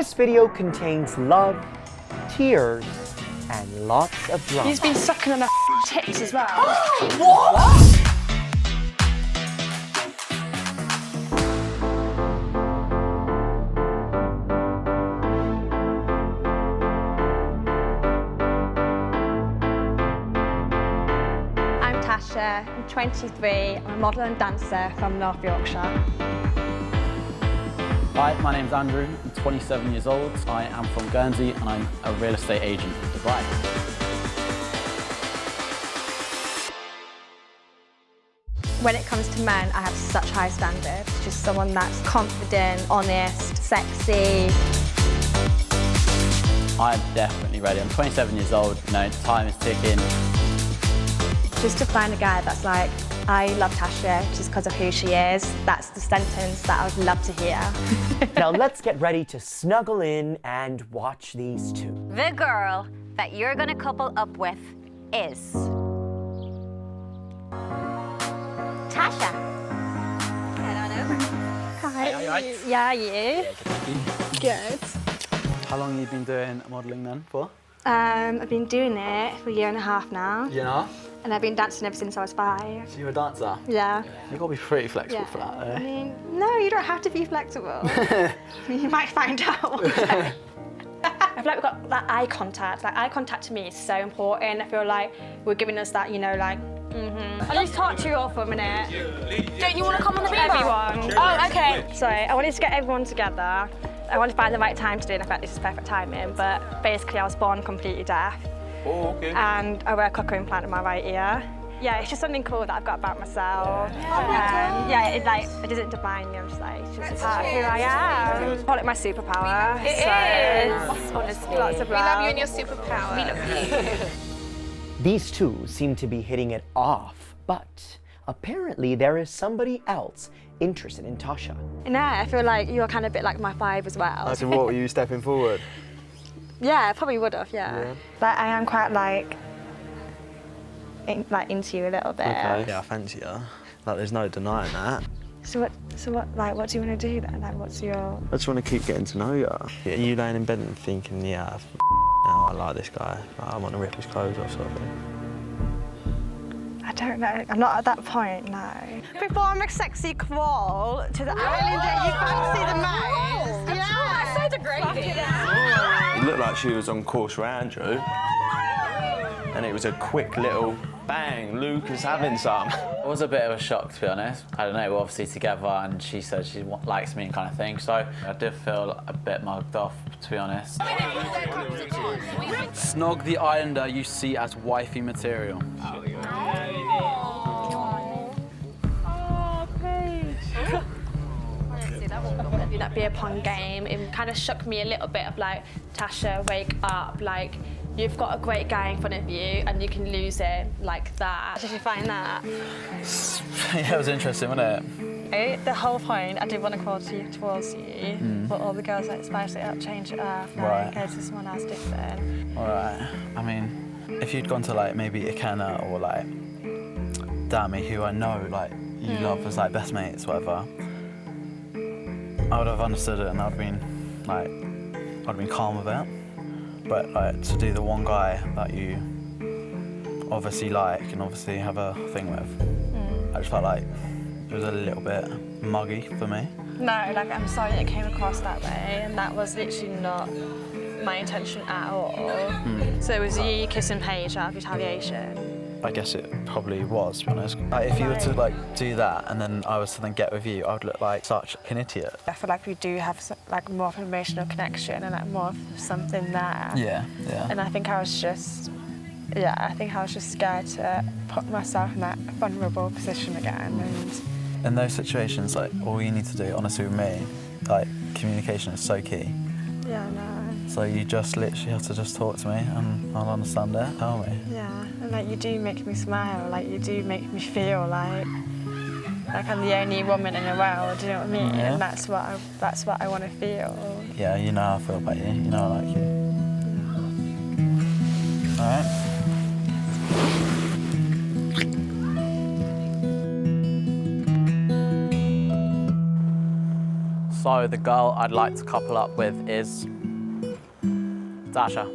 This video contains love, tears, and lots of drama. He's been sucking on her tits as well. What? I'm Tasha, I'm 23, I'm a model and dancer from North Yorkshire. Hi, my name's Andrew, I'm 27 years old, I am from Guernsey and I'm a real estate agent in Dubai. When it comes to men, I have such high standards. Just someone that's confident, honest, sexy. I'm definitely ready, I'm 27 years old, you know, time is ticking. Just to find a guy that's like, I love Tasha just because of who she is. That's the sentence that I would love to hear. Now let's get ready to snuggle in and watch these two. The girl that you're gonna couple up with is Tasha. Hi. Yeah, you? Good. How long have you been doing modelling then for? I've been doing it for a year and a half now. You know? And I've been dancing ever since I was 5. So you're a dancer? Yeah. You've got to be pretty flexible Yeah. for that, eh? I mean, no, you don't have to be flexible. You might find out one day. I feel like we've got that eye contact. Like, eye contact to me is so important. I feel like we're giving us that, you know, like, I'll just talk to you all for a minute. Don't you want to come on the beaver? Everyone. Oh, okay. Sorry, I wanted to get everyone together. I wanted to find the right time to do it, and I felt this is perfect timing, but basically I was born completely deaf. Oh, okay. And I wear a cochlear implant in my right ear. Yeah, it's just something cool that I've got about myself. Yeah, it doesn't define me. I'm just like, it's just a part of who I am. I call it my superpower. It is. Honestly. Lots of We love love. you and your superpower. We love you. These two seem to be hitting it off, but apparently there is somebody else interested in Tasha. Yeah, I feel like you're kind of a bit like my 5 as well. So what, were you stepping forward? Yeah, I probably would have, yeah. But I am quite like into you a little bit. Okay. Yeah, I fancy you. Like, there's no denying that. So what do you want to do then? Like, what's your... I just want to keep getting to know you. Yeah, you laying in bed and thinking, yeah, I like this guy. I want to rip his clothes off, sort of thing. I don't know. I'm not at that point, no. Perform a sexy crawl to the island that you fancy the most. Yeah. So degrading. It looked like she was on course for Andrew. And it was a quick little bang, Luke is having some. It was a bit of a shock, to be honest. I don't know, we're obviously together and she said she likes me and kind of thing, so I did feel a bit mugged off, to be honest. Snog the islander you see as wifey material. That beer pong game, it kind of shook me a little bit of like, Tasha, wake up, like, you've got a great guy in front of you and you can lose it like that. Did you find that? Yeah, it was interesting, wasn't it? The whole point, I did want to crawl towards you, but all the girls like spice it up, change it up, Right. in case there's someone else different. All right. I mean, if you'd gone to like maybe 𝗀𝗂𝗯𝗀𝗃 or like 𝗀𝗀𝗵𝗲𝗯𝗀, who I know like you love as like best mates, whatever, I would have understood it and I'd been calm with it. But like to do the one guy that you obviously like and obviously have a thing with, I just felt like it was a little bit muggy for me. No, like, I'm sorry it came across that way, and that was literally not my intention at all. So it was you kissing Paige out of retaliation. I guess it probably was, to be honest. Like, if you were to like do that and then I was to then get with you, I would look like such an idiot. I feel like we do have like more of an emotional connection and like more of something there. Yeah, yeah. And I think I was just scared to put myself in that vulnerable position again. And In those situations, like, all you need to do, honestly with me, like, communication is so key. yeah, no. So you just literally have to just talk to me and I'll understand it, tell me. Yeah, and like you do make me smile, like you do make me feel like I'm the only woman in the world, do you know what I mean? Yeah. And that's what I want to feel. Yeah, you know how I feel about you, you know I like you. All right? So the girl I'd like to couple up with is Tasha.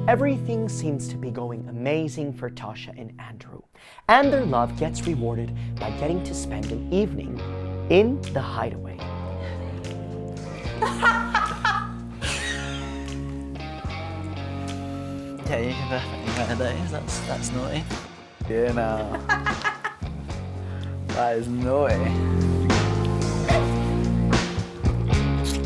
Everything seems to be going amazing for Tasha and Andrew, and their love gets rewarded by getting to spend an evening in the Hideaway. Yeah, you can definitely wear those. That's naughty. Yeah, no. That is naughty.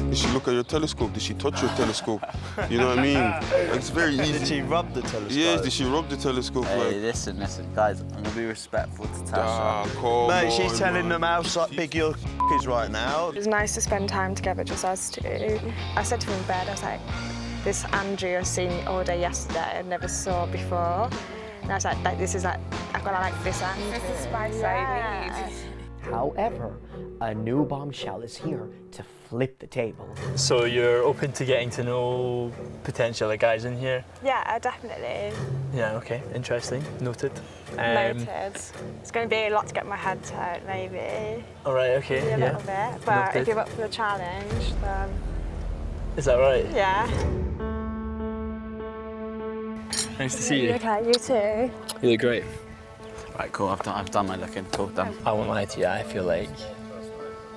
Did she look at your telescope? Did she touch your telescope? You know what I mean? Like, it's very easy. Did she rub the telescope? Yes, did she rub the telescope? Hey, like? listen, guys. I'm gonna be respectful to Tasha. Come Mate, she's on, telling man. them how big your is right now. It was nice to spend time together, just us two. I said to him in bed, I was like, this Andrew I've seen all day yesterday, I never saw before. And I was like this is like, I've got to like this Andrew. This is my favourite. However, a new bombshell is here to flip the table. So you're open to getting to know potential guys in here? Yeah, definitely. Yeah, okay, interesting, noted. Noted. It's going to be a lot to get my head to, maybe. All right, okay, A little bit. But Noted. if you're up for the challenge, then Is that right? yeah. Nice to see you. Okay, you too. You look great. Right, cool. I've done my looking. Cool, done. I won't lie to you, I feel like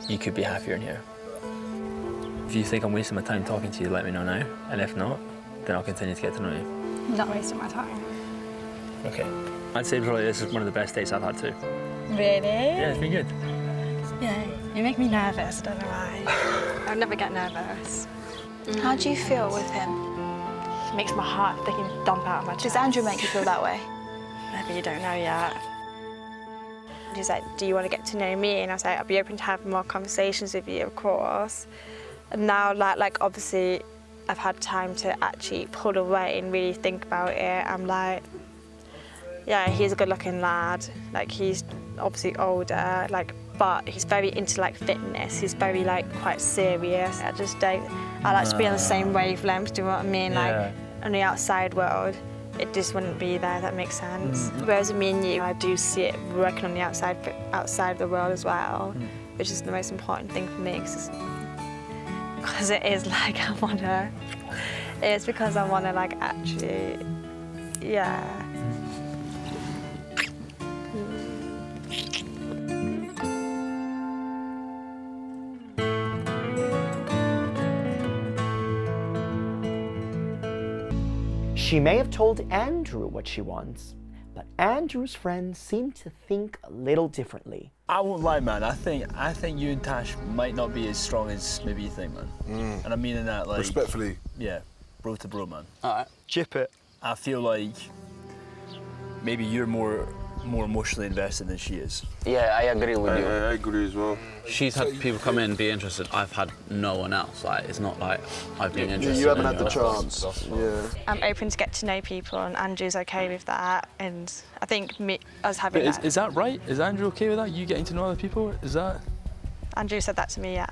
you could be happier in here. If you think I'm wasting my time talking to you, let me know now. And if not, then I'll continue to get to know you. Not wasting my time. Okay. I'd say probably this is one of the best dates I've had too. Really? Yeah, it's been good. Yeah, you make me nervous, I don't know why. I would never get nervous. How do you feel with him? It makes my heart freaking dump out of my chest. Does Andrew make you feel that way? Maybe you don't know yet. He's like, do you want to get to know me? And I was like, I'll be open to having more conversations with you, of course. And now, like obviously, I've had time to actually pull away and really think about it. I'm like, yeah, he's a good-looking lad. Like, he's obviously older, like, but he's very into like fitness. He's very like quite serious. I just don't. I like to be on the same wavelength. Do you know what I mean? Yeah. Like, on the outside world, it just wouldn't be there. That makes sense. Whereas me and you, I do see it working on the outside of the world as well, which is the most important thing for me. Because it is like I wanna. It's because I wanna like actually, yeah. She may have told Andrew what she wants, but Andrew's friends seem to think a little differently. I won't lie, man. I think you and Tash might not be as strong as maybe you think, man. And I mean in that, like... Respectfully. Yeah, bro to bro, man. All right. Chip it. I feel like maybe you're more emotionally invested than she is. Yeah, I agree with you. I agree as well. She's had people come in and be interested. I've had no one else. Like, it's not like I've been interested. You haven't in had the it. chance. Yeah. I'm open to get to know people, and Andrew's okay with that. And I think us having But that. is that right? Is Andrew okay with that? You getting to know other people? Is that... Andrew said that to me, yeah.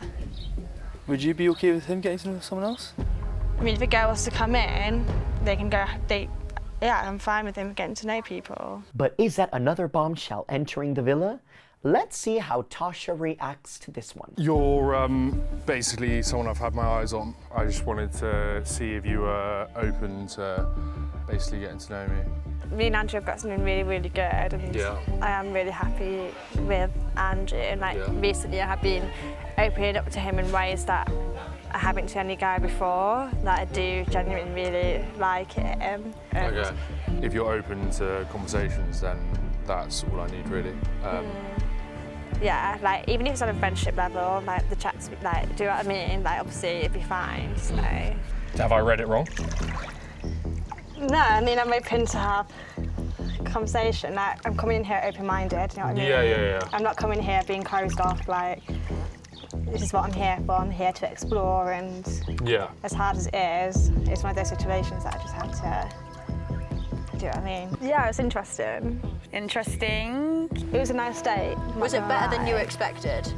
Would you be okay with him getting to know someone else? I mean, if a girl wants to come in, they can go. Yeah, I'm fine with him getting to know people. But is that another bombshell entering the villa? Let's see how Tasha reacts to this one. You're basically someone I've had my eyes on. I just wanted to see if you were open to basically getting to know me. Me and Andrew have got something really, really good, and Yeah. I am really happy with Andrew. And like recently, I have been opening up to him in ways that I haven't to any guy before. That I do genuinely really like him. Okay. If you're open to conversations, then that's all I need, really. Yeah, like even if it's on a friendship level, like the chats, like, do you know what I mean? Like obviously it'd be fine. So. Have I read it wrong? No, I mean I'm open to have a conversation. Like I'm coming in here open-minded. You know what I mean? Yeah. I'm not coming here being closed off. Like this is what I'm here for. I'm here to explore, and as hard as it is, it's one of those situations that I just have to. Do you know what I mean? Yeah, it's interesting. Interesting. It was a nice date. Was it better than you expected?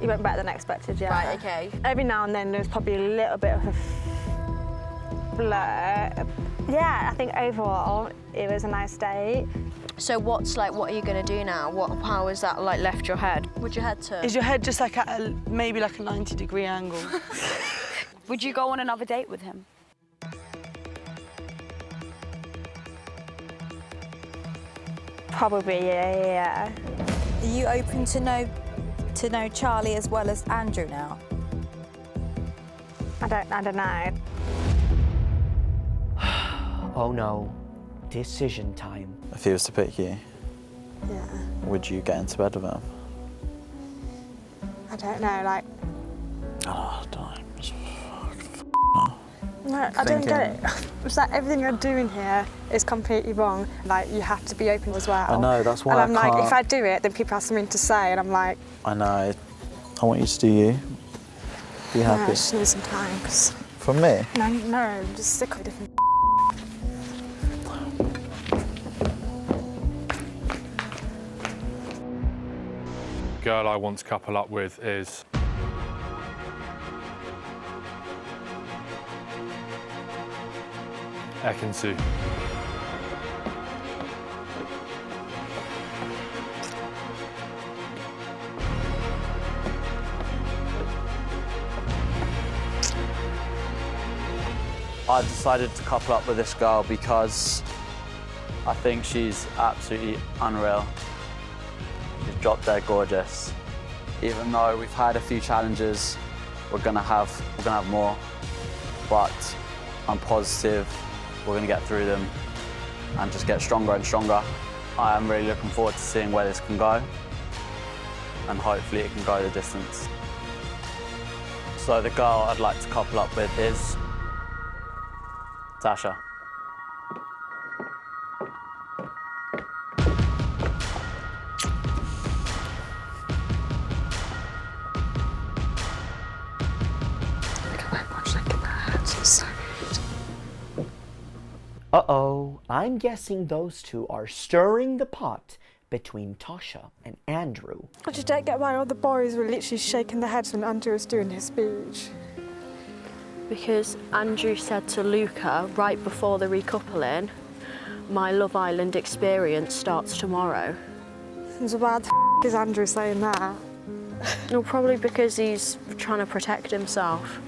It went better than expected, yeah. Right, okay. Every now and then there's probably a little bit of a flirt. Yeah, I think overall it was a nice date. So what are you gonna do now? How has that like left your head? Would your head turn? Is your head just like at maybe like a 90-degree angle? Would you go on another date with him? Probably, yeah. Are you open to know Charlie as well as Andrew now? I don't know. Oh no, decision time. If he was to pick you, Yeah. would you get into bed with him? I don't know, like... Oh, I don't know. No, I don't get it. It's like everything you're doing here is completely wrong. Like, you have to be open as well. I know, that's why and I'm I like, can't... if I do it, then people have something to say, and I'm like... I know. I want you to do you. Be No, I happy. just need some time, 'cause... From me? No, I'm just sick of different... Girl I want to couple up with is 𝗀𝘂𝗵𝗲𝗀𝗀𝗯𝗀. I decided to couple up with this girl because I think she's absolutely unreal. She's drop dead gorgeous. Even though we've had a few challenges, we're gonna have more, but I'm positive we're gonna get through them and just get stronger and stronger. I am really looking forward to seeing where this can go, and hopefully it can go the distance. So the girl I'd like to couple up with is Tasha. Uh-oh, I'm guessing those two are stirring the pot between Tasha and Andrew. I just don't get why all the boys were literally shaking their heads when Andrew was doing his speech. Because Andrew said to Luca right before the recoupling, my Love Island experience starts tomorrow. So why the is Andrew saying that? Well, probably because he's trying to protect himself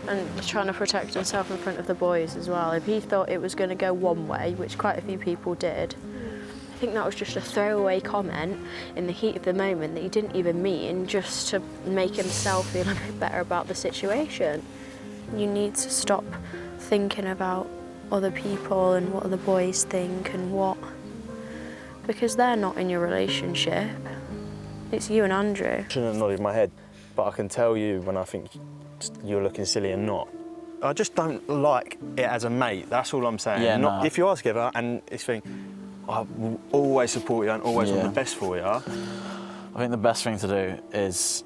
and trying to protect himself in front of the boys as well. If he thought it was going to go one way, which quite a few people did, I think that was just a throwaway comment in the heat of the moment that he didn't even mean, just to make himself feel a bit better about the situation. You need to stop thinking about other people and what other boys think and what, because they're not in your relationship. It's you and Andrew. I shouldn't have nodded my head, but I can tell you when I think you're looking silly and not. I just don't like it as a mate, that's all I'm saying. Yeah, If you are together and it's thing, I will always support you and always want the best for you. I think the best thing to do is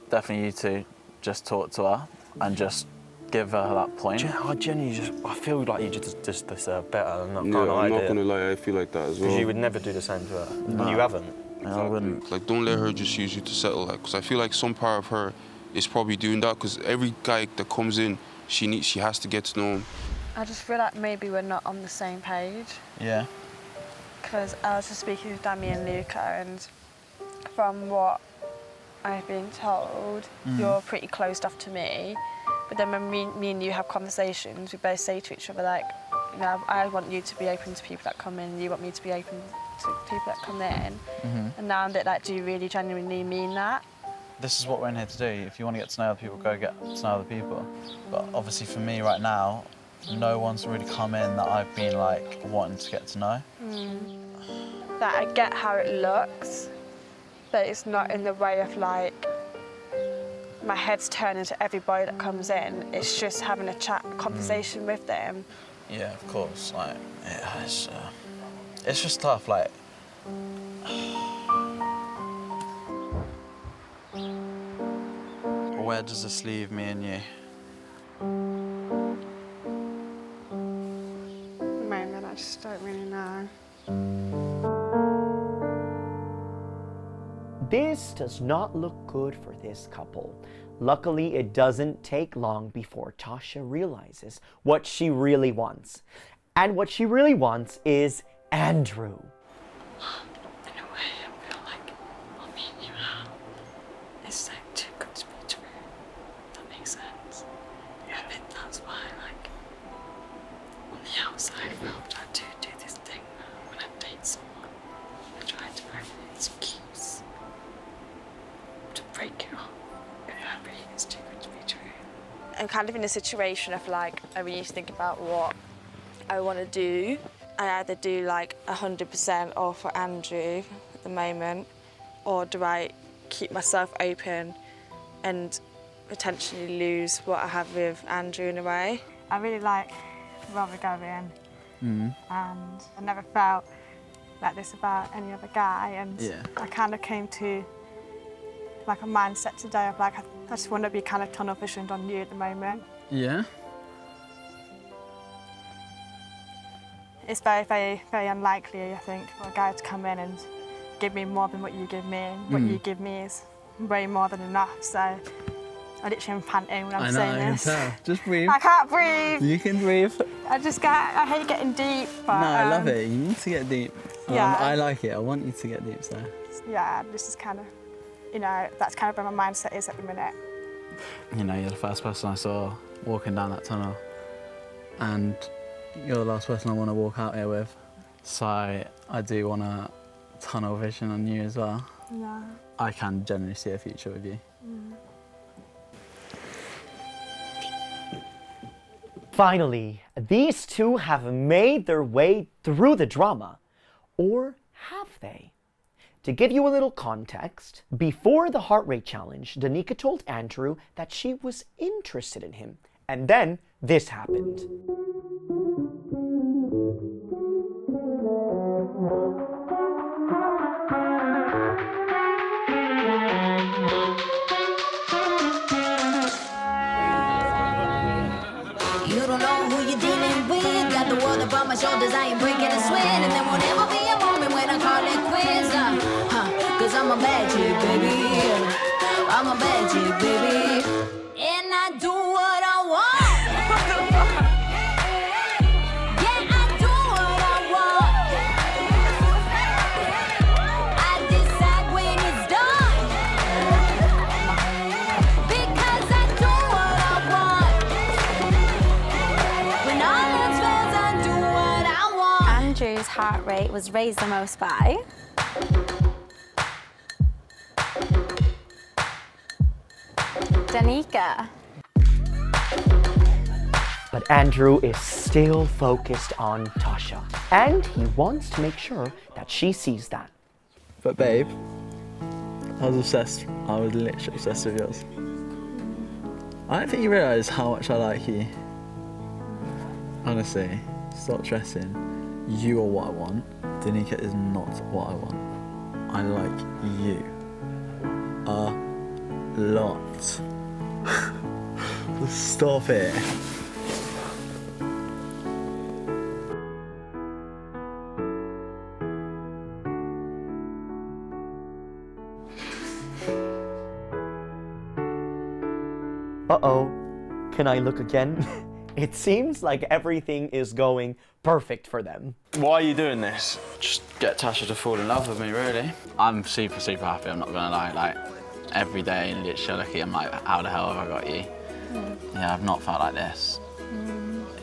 definitely you two, just talk to her and just give her that point. I genuinely I feel like you just deserve better than that Yeah, kind of I'm idea. not gonna lie, I feel like that as well. Because you would never do the same to her. No. You haven't. I wouldn't. Like, don't let her just use you to settle. Like, because I feel like some part of her is probably doing that. Because every guy that comes in, she has to get to know him. I just feel like maybe we're not on the same page. Yeah. Because I was just speaking with Dami and Luca, and from what I've been told, you're pretty closed off to me. But then when me and you have conversations, we both say to each other, like, you know, I want you to be open to people that come in, you want me to be open to people that come in. And now I'm a bit like, do you really genuinely mean that? This is what we're in here to do. If you want to get to know other people, go get to know other people. But obviously for me right now, no one's really come in that I've been like wanting to get to know. That I get how it looks, but it's not in the way of like, my head's turning to everybody that comes in. It's just having a chat, conversation with them. Yeah, of course. Like, yeah, it's just tough. Like, where does this leave me and you? Man, I just don't really know. this does not look good for this couple. Luckily, it doesn't take long before Tasha realizes what she really wants. And what she really wants is Andrew. In a way, I feel like what me and you have is like too good to be true. That makes sense. Yeah. I think that's why, like, on the outside, I do this thing when I date someone. I try to find some keys to break it off. If I really it's too good to be true. I'm kind of in a situation of like, I really need to think about what I want to do. I either do like 100% all for Andrew at the moment, or do I keep myself open and potentially lose what I have with Andrew in a way. I really like 𝗰𝗶𝗯𝗀𝗶𝗯𝗏, and I never felt like this about any other guy, and I kind of came to like a mindset today of like, I just want to be kind of tunnel visioned on you at the moment. Yeah? It's very, very, very unlikely, I think, for a guy to come in and give me more than what you give me, and what you give me is way more than enough, so I literally am panting when I'm saying this. I can tell. Just breathe. I can't breathe. You can breathe. I hate getting deep, but... No, I love it. You need to get deep. Yeah. I like it. I want you to get deep, so. Yeah, this is kind of, you know, that's kind of where my mindset is at the minute. You know, you're the first person I saw walking down that tunnel, and you're the last person I want to walk out here with. So I do want a tunnel vision on you as well. Yeah. I can genuinely see a future with you. Finally, these two have made their way through the drama. Or have they? To give you a little context, before the heart rate challenge, Danica told Andrew that she was interested in him. And then this happened. You don't know who you're dealing with. Got the world upon my shoulders, I ain't breaking a sweat. And there won't ever be a moment when I call it quits. Cause I'm a bad chick, baby. I'm a bad chick, baby. And I do what I want. Yeah, I do what I want. I decide when it's done. Because I do what I want. When all else fails, I do what I want. Andrew's heart rate was raised the most by Danica. But Andrew is still focused on Tasha, and he wants to make sure that she sees that. But babe, I was obsessed. I was literally obsessed with yours. I don't think you realise how much I like you. Honestly, stop stressing. You are what I want. Danica is not what I want. I like you a lot. Stop it. Uh-oh, can I look again? It seems like everything is going perfect for them. Why are you doing this? Just get Tasha to fall in love with me, really. I'm super, super happy, I'm not gonna lie. Like, every day, literally looking, I'm like, how the hell have I got you? Yeah, I've not felt like this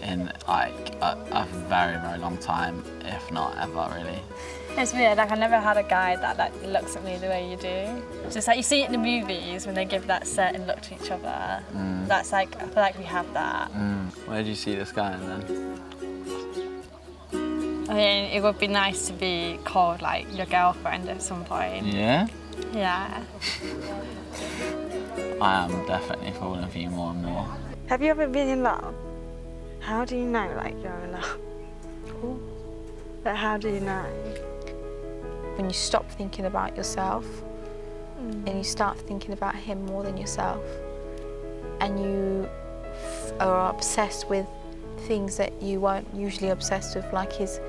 in like a very, very long time, if not ever, really. It's weird, like I never had a guy that like looks at me the way you do. Just like you see it in the movies when they give that certain look to each other. That's like, I feel like we have that. Where do you see this going then? I mean, it would be nice to be called like your girlfriend at some point. Yeah? Yeah. I am definitely falling for you more and more. Have you ever been in love? How do you know, like, you're in love? But how do you know? When you stop thinking about yourself and you start thinking about him more than yourself, and you are obsessed with things that you weren't usually obsessed with, like his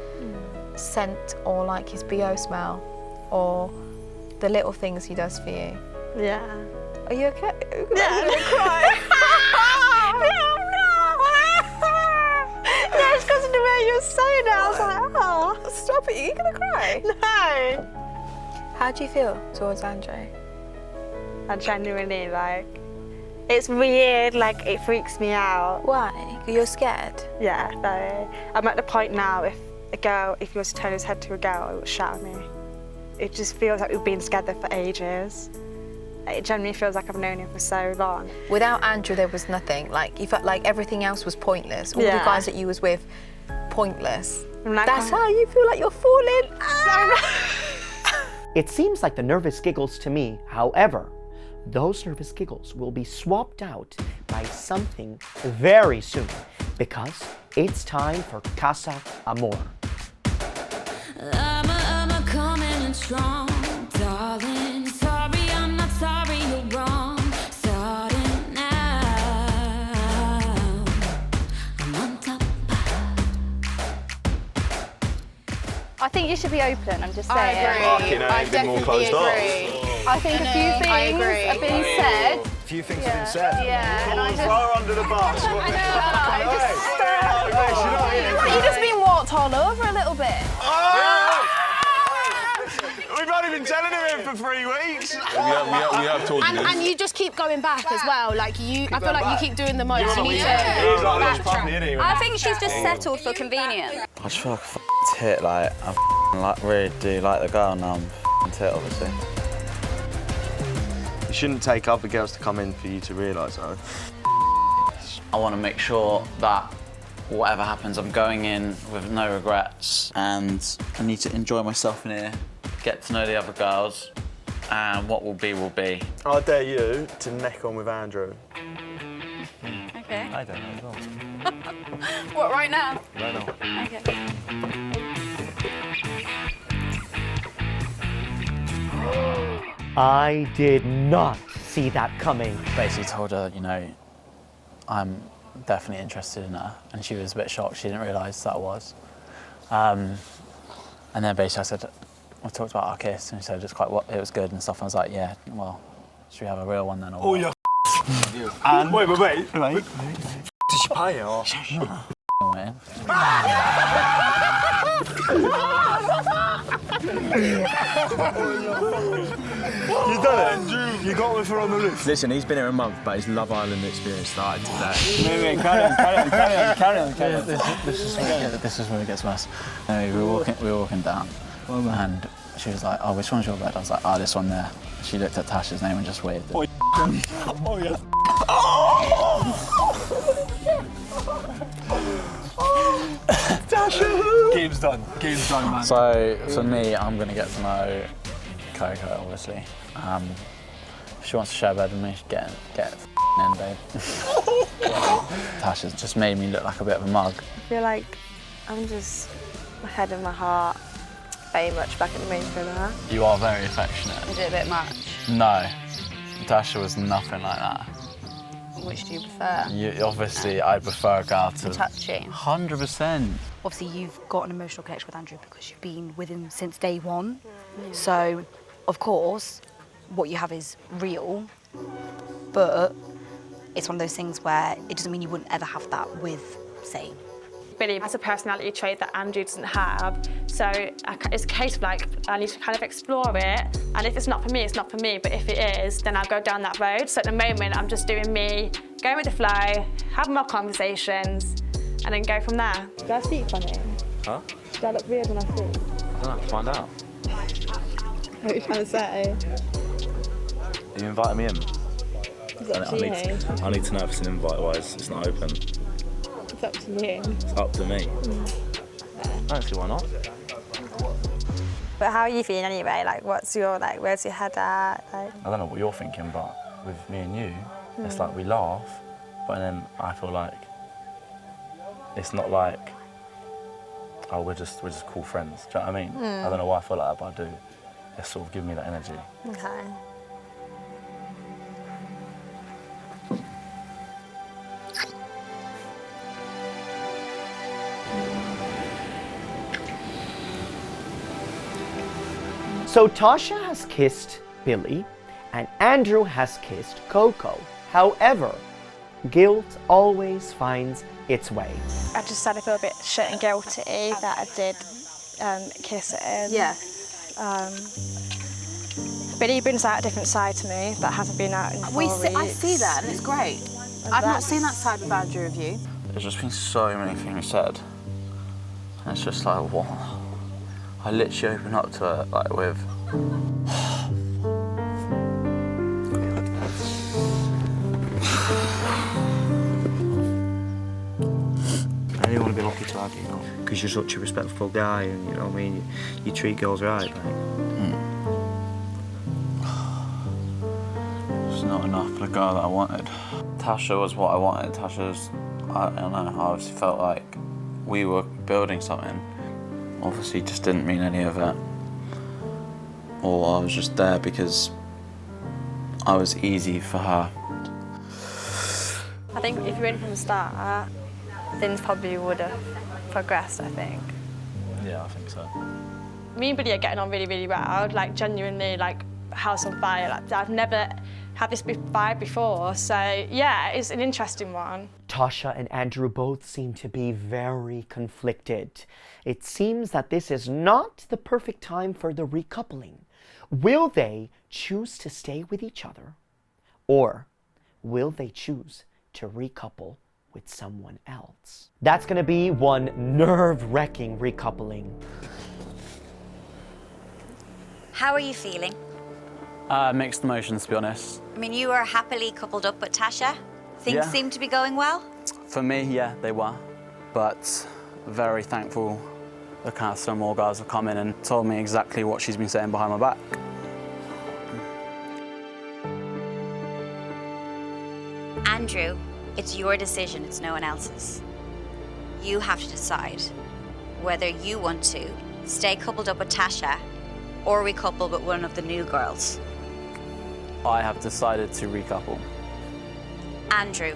scent or like his BO smell or the little things he does for you. Yeah. Are you okay? Yeah, I'm gonna cry. No, it's because of the way you're saying it. I was like, oh. Stop it, are you gonna cry? No. How do you feel towards Andrew? I genuinely, like, it's weird, like, it freaks me out. Why? You're scared? Yeah, no. I'm at the point now, if he was to turn his head to a girl, it would shatter me. It just feels like we've been together for ages. It genuinely feels like I've known him for so long. Without Andrew, there was nothing. Like, you felt like everything else was pointless. All the guys that you was with, pointless. That's how you feel like you're falling. It seems like the nervous giggles to me. However, those nervous giggles will be swapped out by something very soon, because it's time for Casa Amor. I'm coming in strong, darling. Sorry, I'm not sorry, you're wrong. Starting now, I'm on top. I think you should be open, I'm just saying. I definitely agree. I think a few things have been said. A few things have been said. Yeah, and I just... Throw her under the bus. You've just been walked all over a little bit. We've only been telling him for 3 weeks. We have told you this. And you just keep going back as well. Like I feel like you keep doing the most. You need to backtrack. I think she's just settled for convenience. I just feel like a tit, like, I really do like the girl, and I'm a tit, obviously. You shouldn't take other girls to come in for you to realise, though. I want to make sure that whatever happens, I'm going in with no regrets, and I need to enjoy myself in here, get to know the other girls, and what will be, will be. I dare you to neck on with Andrew. Okay. I don't know as well. What, right now? Right now. Okay. I did not see that coming. Basically told her, you know, I'm definitely interested in her, and she was a bit shocked. She didn't realise that was. And then basically I said, we talked about our kiss, and she said it was good and stuff. And I was like, yeah, well, should we have a real one then? Or Oh, yeah. And wait. Did she pay or? Man. You done it? You got with her on the list? Listen, he's been here a month, but his Love Island experience started today. Wait, carry on. This is where it gets worse. Anyway, we were walking down, and she was like, oh, which one's your bed? I was like, oh, this one there. She looked at Tasha's name and just waved it. Oh, yeah. Tasha! Game's done, man. So, for me, I'm going to get to know Coco, obviously. If she wants to share a bed with me, get in, babe. Tasha's just made me look like a bit of a mug. I feel like I'm just my head and my heart very much back in the main thriller. You are very affectionate. Is it a bit much? No, Tasha was nothing like that. Which do you prefer? Obviously, I prefer a girl to... Touching. 100%. Obviously, you've got an emotional connection with Andrew because you've been with him since day one. So, of course, what you have is real, but it's one of those things where it doesn't mean you wouldn't ever have that with, say, Billy has a personality trait that Andrew doesn't have, so it's a case of like, I need to kind of explore it, and if it's not for me, it's not for me, but if it is, then I'll go down that road. So at the moment, I'm just doing me, going with the flow, have more conversations, and then go from there. Do I speak funny? Huh? Do I look weird when I speak? I don't know, find out. What are you trying to say? You invited me in? It's up to you. I need to know if it's an invite, otherwise it's not open. It's up to you. It's up to me. I don't see why not. But how are you feeling anyway? Like, where's your head at? Like... I don't know what you're thinking, but with me and you, it's like we laugh, but then I feel like it's not like, oh, we're just cool friends. Do you know what I mean? I don't know why I feel like that, but I do. It's sort of giving me that energy. Okay. So Tasha has kissed Billy, and Andrew has kissed Coco. However, guilt always finds its way. I just said I feel a bit shit and guilty that I did kiss him. Yeah. Billy brings out a different side to me that hasn't been out in 4 weeks. I see that, and it's great. I've not seen that side of Andrew of you. There's just been so many things said. And it's just like, what? I literally open up to it, like, with... I didn't want to be lucky to have you, know, because you're such a respectful guy, and you know what I mean. You treat girls right, like. It's not enough for the girl that I wanted. Tasha was what I wanted. Tasha's, I don't know, I obviously felt like we were building something. Obviously, just didn't mean any of it. Or I was just there because I was easy for her. I think if you went from the start, things probably would have progressed, I think. Yeah, I think so. Me and Billy are getting on really, really well, like genuinely, like house on fire. Like I've never had this vibe before, so yeah, it's an interesting one. Tasha and Andrew both seem to be very conflicted. It seems that this is not the perfect time for the recoupling. Will they choose to stay with each other? Or will they choose to recouple with someone else? That's gonna be one nerve-wracking recoupling. How are you feeling? Mixed emotions, to be honest. I mean, you are happily coupled up with Tasha. Things seem to be going well. For me, yeah, they were. But very thankful the Casa Amor guys have come in and told me exactly what she's been saying behind my back. Andrew, it's your decision, it's no one else's. You have to decide whether you want to stay coupled up with Tasha or recouple with one of the new girls. I have decided to recouple. Andrew,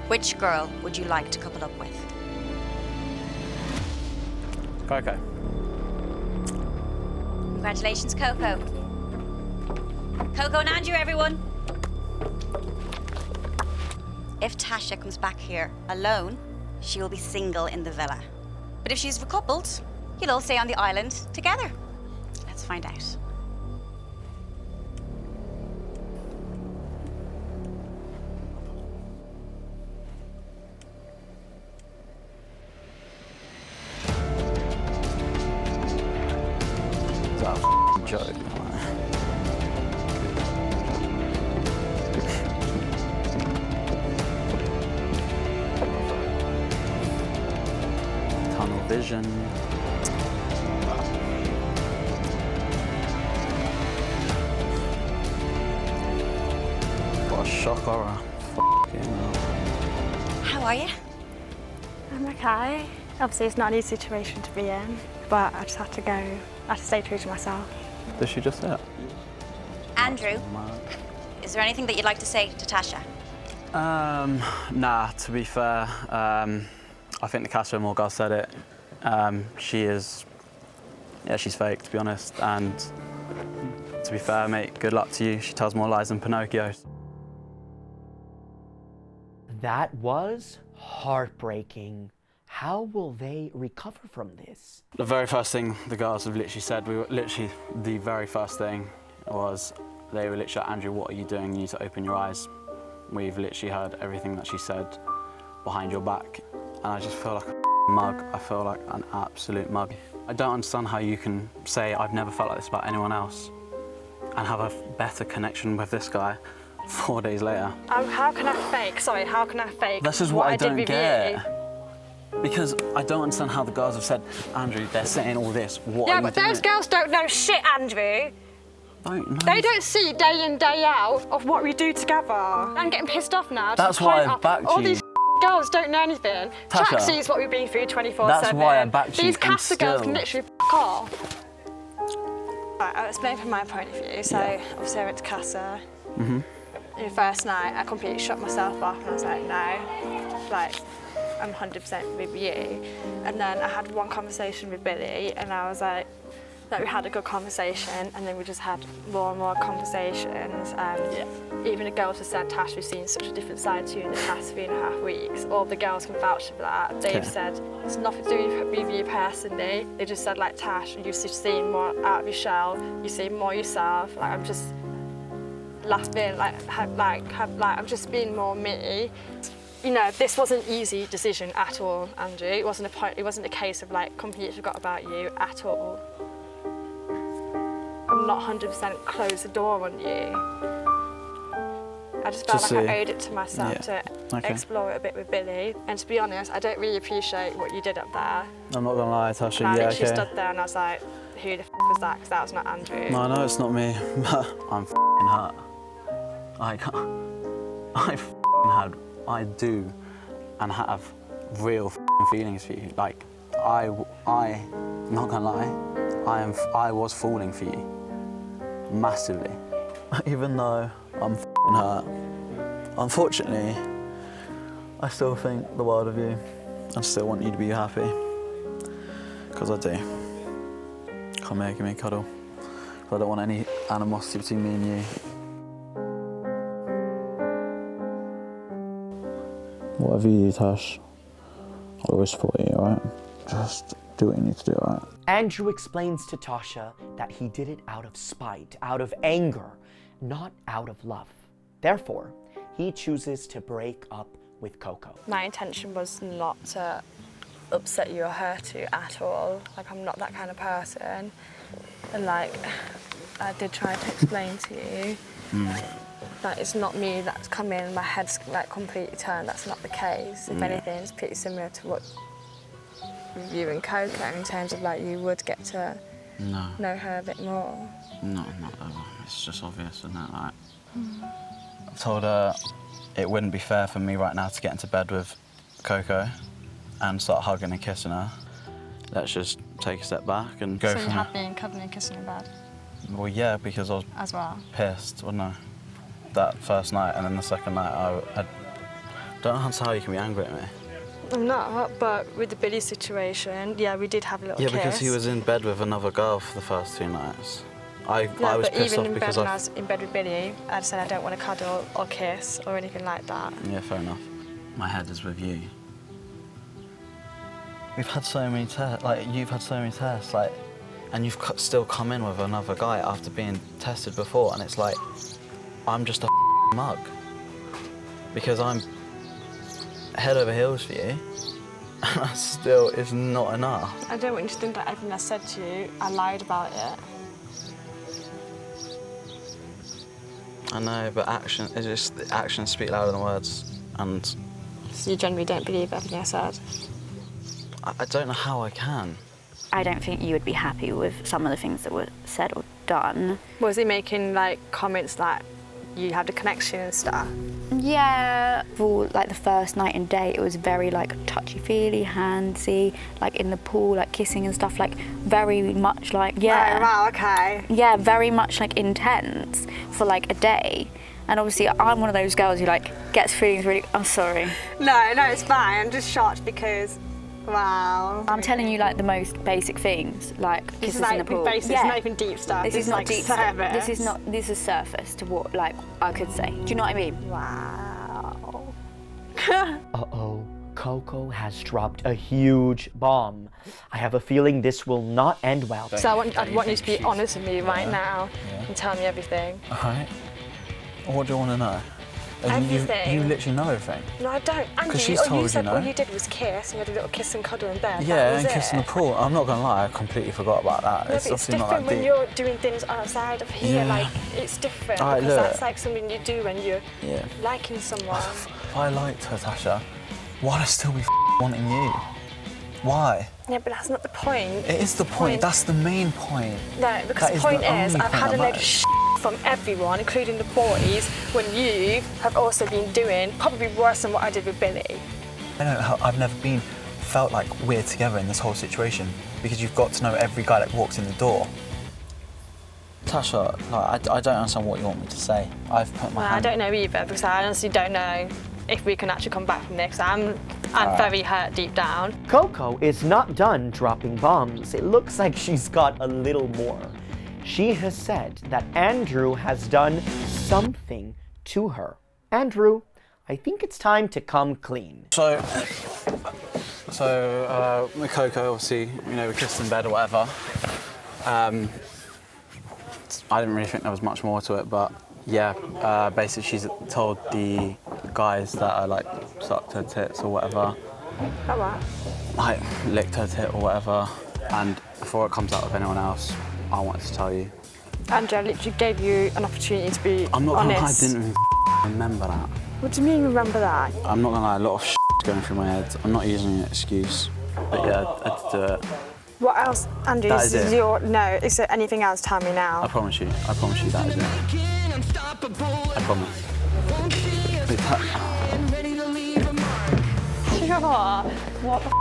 which girl would you like to couple up with? Coco. Congratulations, Coco. Coco and Andrew, everyone. If Tasha comes back here alone, she will be single in the villa. But if she's recoupled, you'll all stay on the island together. Let's find out. Is that a joke? Tunnel vision. What a shock horror. How are you? I'm okay. Obviously, it's not an easy situation to be in, but I just had to go. I had to stay true to myself. Did she just say it? Andrew, is there anything that you'd like to say to Tasha? Nah, to be fair, I think the Casa Amor girl said it. She is, yeah, she's fake, to be honest. And to be fair, mate, good luck to you. She tells more lies than Pinocchio. That was heartbreaking. How will they recover from this? The very first thing the girls have literally said, the very first thing was, they were literally like, Andrew, what are you doing? You need to open your eyes. We've literally heard everything that she said behind your back. And I just feel like a mug. I feel like an absolute mug. I don't understand how you can say, I've never felt like this about anyone else, and have a better connection with this guy 4 days later. How can I fake? Sorry, how can I fake? This is what I don't did with get. you? Because I don't understand how the girls have said, Andrew, they're saying all this. What Yeah, are you but doing? those girls don't know shit, Andrew. Don't know. They don't see day in, day out of what we do together. I'm getting pissed off now. That's why I backed All you. these girls don't know anything. Tasha, Jack sees what we've been through 24/7. That's why I backed you. These and Casa girls can still- literally off. Right, I'll explain from my point of view. So, obviously I went to Casa. The first night, I completely shut myself off and I was like, no, like, I'm 100% with you. And then I had one conversation with Billy and I was like, that we had a good conversation, and then we just had more and more conversations. Even the girls have said, Tash, we've seen such a different side to you in the past 3.5 weeks. All the girls can vouch for that. They've said it's nothing to do with you personally. They just said, like, Tash, you seem more out of your shell. You seem more yourself. Like, I'm just laughing, I'm just being more me. You know, this wasn't an easy decision at all, Andrew. It wasn't a case of like completely forgot about you at all. I'm not 100% closed the door on you. I just felt like I owed it to myself to explore it a bit with Billy. And to be honest, I don't really appreciate what you did up there. I'm not gonna lie, Tasha. I literally stood there and I was like, who the f was that? Because that was not Andrew. No, I know it's not me, but I'm f***ing hurt. I do and have real feelings for you. Like, I'm not gonna lie, I was falling for you, massively. Even though I'm hurt, unfortunately, I still think the world of you. I still want you to be happy, because I do. Come here, give me a cuddle. I don't want any animosity between me and you. Whatever you do, Tash, I'll always support you, alright? Just do what you need to do, alright? Andrew explains to Tasha that he did it out of spite, out of anger, not out of love. Therefore, he chooses to break up with Coco. My intention was not to upset you or hurt you at all. Like, I'm not that kind of person. And like, I did try to explain to you that it's not me that's come in, my head's like completely turned. That's not the case. If anything, it's pretty similar to what with you and Coco in terms of like you would get to know her a bit more. No, not ever. It's just obvious, isn't it? Like, I've told her it wouldn't be fair for me right now to get into bed with Coco and start hugging and kissing her. Let's just take a step back and go from there. So you have been cuddling and kissing in bed? Well, yeah, because I was as well pissed, wasn't I? That first night, and then the second night, I don't understand how you can be angry at me. I'm not, but with the Billy situation, yeah, we did have a little kiss. Yeah, because he was in bed with another girl for the first 2 nights. I was pissed off because when I was in bed with Billy, I said I don't want to cuddle or kiss or anything like that. Yeah, fair enough. My head is with you. We've had so many tests, like, you've had so many tests, like, and you've still come in with another guy after being tested before, and it's like, I'm just a mug. Because I'm head over heels for you, and that still is not enough. I don't want you to think that everything I said to you, I lied about it. I know, but actions speak louder than words, and... So you generally don't believe everything I said? I don't know how I can. I don't think you would be happy with some of the things that were said or done. Was he making, like, comments like you had a connection and stuff? Yeah. For, like, the first night and day, it was very, like, touchy-feely, handsy, like, in the pool, like, kissing and stuff, like, very much, like, yeah. Oh, wow, okay. Yeah, very much, like, intense for, like, a day. And obviously, I'm one of those girls who, like, gets feelings really... I'm sorry. No, it's fine. I'm just shocked because... Wow. I'm telling you, like, the most basic things, like kisses in the pool. Basic, it's not even deep stuff. This is not like deep stuff. This is surface to what, like, I could say. Do you know what I mean? Wow. Uh-oh, Coco has dropped a huge bomb. I have a feeling this will not end well. So I want you to be honest with me right now and tell me everything. All right. What do you want to know? Everything. You literally know everything. No, I don't. Andrew, she's told you said you, all you did was kiss and you had a little kiss and cuddle in bed. Yeah, and kiss in the pool. I'm not going to lie, I completely forgot about that. No, It's but it's obviously not that different when deep. you're doing things outside of here. Yeah. Like, it's different All right, because look. that's like something you do when you're liking someone. If I liked her, Tasha, why'd I still be wanting you? Why? Yeah, but that's not the point. It is the point. That's the main point. No, because the point is, I've had a load of from everyone, including the boys, when you have also been doing probably worse than what I did with Billy. I know how I've never felt like we're together in this whole situation because you've got to know every guy that walks in the door. Tasha, like, I don't understand what you want me to say. I've put my hand... I don't know either because I honestly don't know if we can actually come back from this. I'm and very hurt deep down. Coco is not done dropping bombs. It looks like she's got a little more. She has said that Andrew has done something to her. Andrew, I think it's time to come clean. So with Coco, obviously, you know, we kissed in bed or whatever. I didn't really think there was much more to it, but yeah, basically she's told the guys that I like sucked her tits or whatever. Oh, what? Like licked her tit or whatever, and before it comes out of anyone else, I wanted to tell you. Andrew, I literally gave you an opportunity to be I'm not gonna lie, I honest. didn't even remember that. What do you mean remember that? I'm not gonna lie, a lot of going through my head. I'm not using an excuse, but yeah, I had to do it. What else, Andrew? That This is is it. your no. Is there anything else? Tell me now. I promise you that is it. I promise. What the f?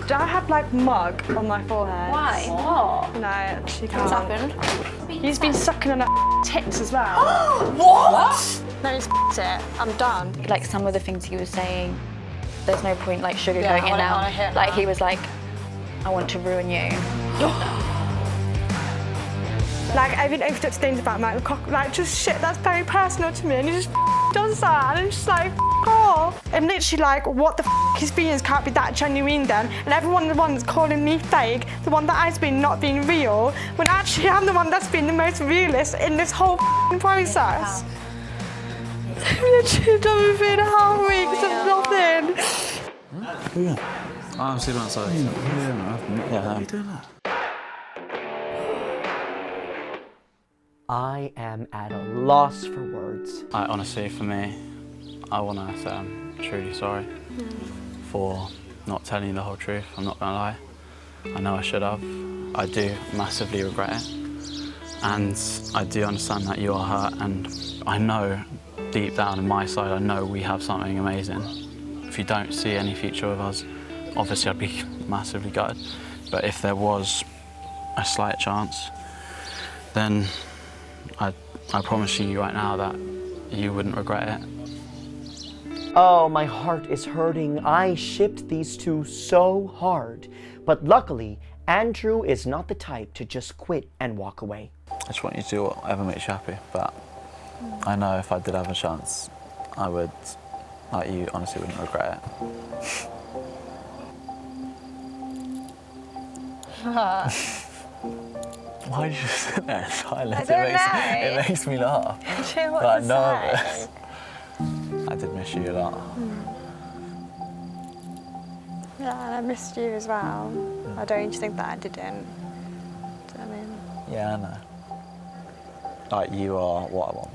Do I have like mug on my forehead? Why? What? No, she can't. What's happened? He's been sucking on her tits as well. What? No, he's it. I'm done. Like some of the things he was saying, there's no point like sugarcoating Yeah, I it wanna now. hear Like that. he was like, I want to ruin you. Like I've been overlooked things about my cock, like just shit that's very personal to me, and he just does that, and it's just like off. I'm literally like, what the his feelings can't be that genuine then, and everyone the one that's calling me fake, the one that I've been not being real, when actually I'm the one that's been the most realist in this whole process. I've literally done 3.5 weeks of nothing. Yeah. I'm sleeping outside. Yeah. How are you doing that? I am at a loss for words. Honestly, for me, I want to say I'm truly sorry for not telling you the whole truth. I'm not going to lie. I know I should have. I do massively regret it. And I do understand that you are hurt, and I know deep down in my side, I know we have something amazing. If you don't see any future with us, obviously I'd be massively gutted. But if there was a slight chance, then I promise you right now that you wouldn't regret it. Oh, my heart is hurting. I shipped these two so hard. But luckily, Andrew is not the type to just quit and walk away. I just want you to do whatever makes you happy, but I know if I did have a chance, I would, like you honestly wouldn't regret it. Why did you just sit there in silence? It makes me laugh. Do you know what Like to nervous. say? I did miss you a lot. Yeah, and I missed you as well. I don't think that I didn't. Do you know what I mean? Yeah, I know. Like you are what I want.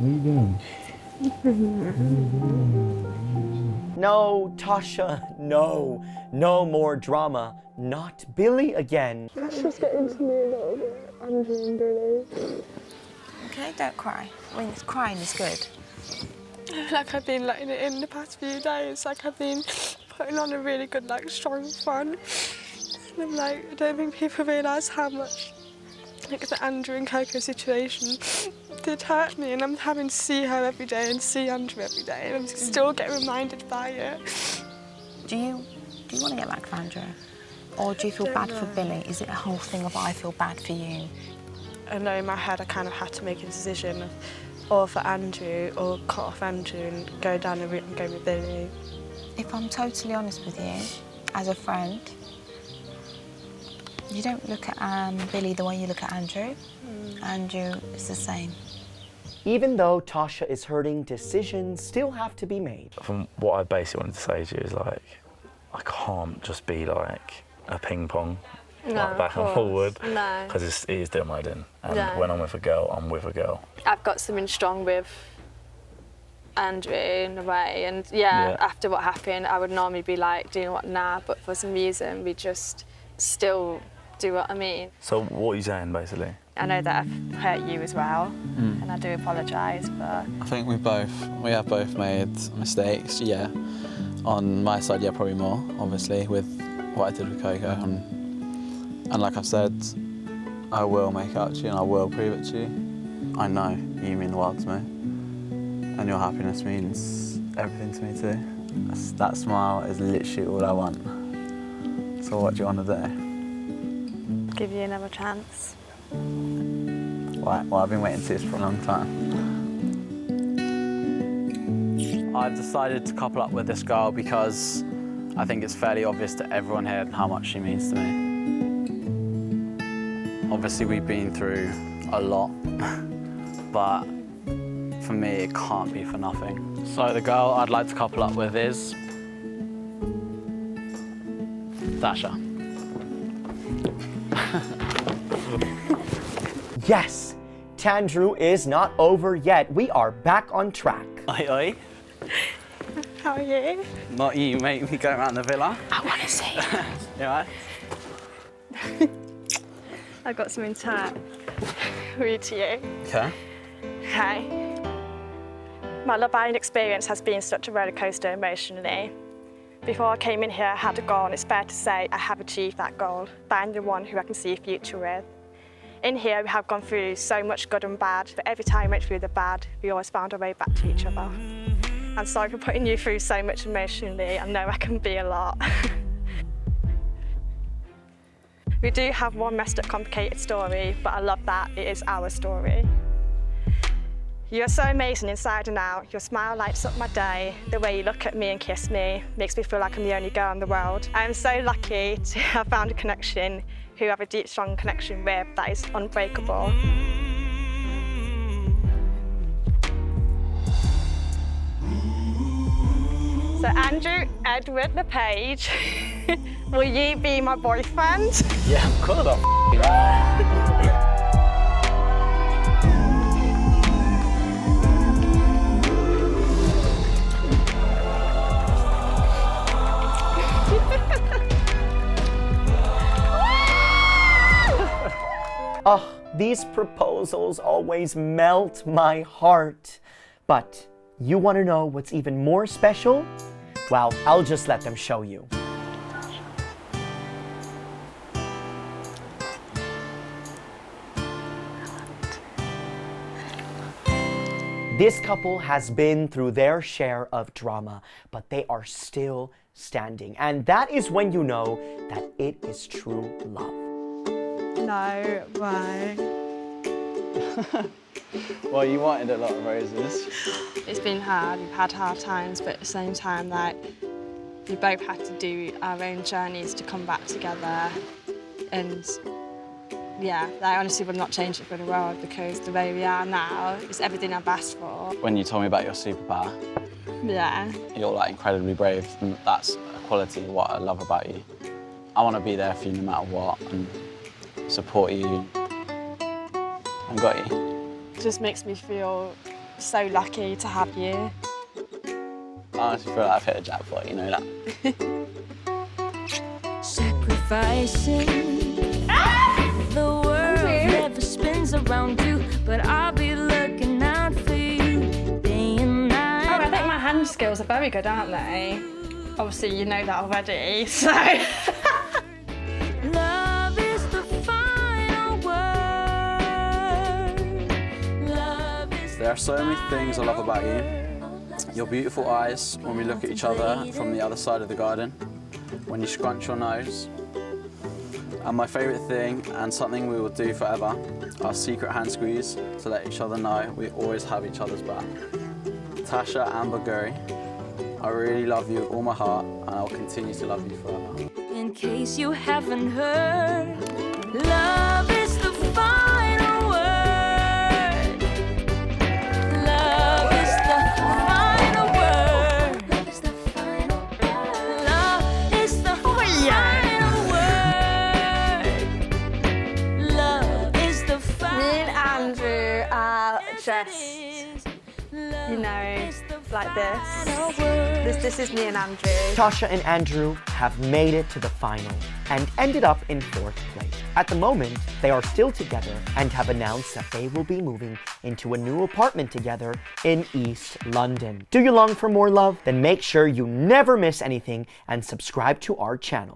No, Tasha, no. No more drama. Not Billy again. Let's just get into me a little bit, Andrew and Billy. Okay, don't cry. I mean, crying is good. Like I've been letting it in the past few days. Like I've been putting on a really good, like, strong front. And I'm like, I don't think people realise how much, like, the Andrew and Coco situation did hurt me, and I'm having to see her every day and see Andrew every day, and I'm still getting reminded by it. Do you want to get back with Andrew? Or do you feel bad for Billy? Is it a whole thing of I feel bad for you? I know in my head I kind of had to make a decision of or for Andrew or cut off Andrew and go down the route and go with Billy. If I'm totally honest with you, as a friend, you don't look at Billy the way you look at Andrew. Andrew is the same. Even though Tasha is hurting, decisions still have to be made. From what I basically wanted to say to you is like, I can't just be like a ping pong, No, like back of and course. forward. No. Because it is doing my din. And No. when I'm with a girl, I'm with a girl. I've got something strong with Andrew in a way, and yeah, after what happened, I would normally be like, do you know what, nah, but for some reason, we just still do what I mean. So what are you saying, basically? I know that I've hurt you as well, and I do apologise, but... I think we have both made mistakes, yeah. On my side, yeah, probably more, obviously, with what I did with Coco. And like I've said, I will make it up to you and I will prove it to you. I know you mean the world to me. And your happiness means everything to me too. That smile is literally all I want. So what do you want to do? Give you another chance. Right, well, I've been waiting to this for a long time. I've decided to couple up with this girl because I think it's fairly obvious to everyone here how much she means to me. Obviously, we've been through a lot, but for me, it can't be for nothing. So the girl I'd like to couple up with is Tasha. Yes, Tandrew is not over yet. We are back on track. Oi, oi. How are you? Not you, make me go around the villa. I want to see. Yeah, I've got something to read to you. okay. Okay. My Love Island experience has been such a roller coaster emotionally. Before I came in here, I had a goal, and it's fair to say I have achieved that goal, finding the one who I can see a future with. In here, we have gone through so much good and bad, but every time we went through the bad, we always found our way back to each other. I'm sorry for putting you through so much emotionally. I know I can be a lot. We do have one messed up, complicated story, but I love that it is our story. You're so amazing inside and out. Your smile lights up my day. The way you look at me and kiss me makes me feel like I'm the only girl in the world. I am so lucky to have found a connection who I have a deep, strong connection with that is unbreakable. So Andrew Edward LePage, will you be my boyfriend? Yeah, of course I'm Oh, these proposals always melt my heart. But you want to know what's even more special? Well, I'll just let them show you. This couple has been through their share of drama, but they are still standing. And that is when you know that it is true love. No way. Well, you wanted a lot of roses. It's been hard, we've had hard times, but at the same time, like, we both had to do our own journeys to come back together. And yeah, I honestly would not change it for the world, because the way we are now is everything I've asked for. When you told me about your superpower, Yeah. you're like incredibly brave, and that's a quality what I love about you. I want to be there for you no matter what, and support you, and got you. It just makes me feel so lucky to have you. I honestly feel like I've hit a jackpot, you know that. Sacrificing. The world never spins around you, but I'll be looking out for you day and night. Oh, I think my hand skills are very good, aren't they? Obviously, you know that already, so. Love is the final word. Love is There are so many things I love about you. Your beautiful eyes when we look at each other from the other side of the garden, when you scrunch your nose. And my favourite thing, and something we will do forever, our secret hand squeeze to let each other know we always have each other's back. Tasha 𝗵𝗲𝗯𝗀, I really love you with all my heart, and I'll continue to love you forever. in case you haven't heard. Love is the final word. Love is the final word. Love is the final word. Love is the final word. Love is the final Me and Andrew are just, you know, like this. This is me and Andrew. Tasha and Andrew have made it to the final and ended up in 4th place. At the moment, they are still together and have announced that they will be moving into a new apartment together in East London. Do you long for more love? Then make sure you never miss anything and subscribe to our channel.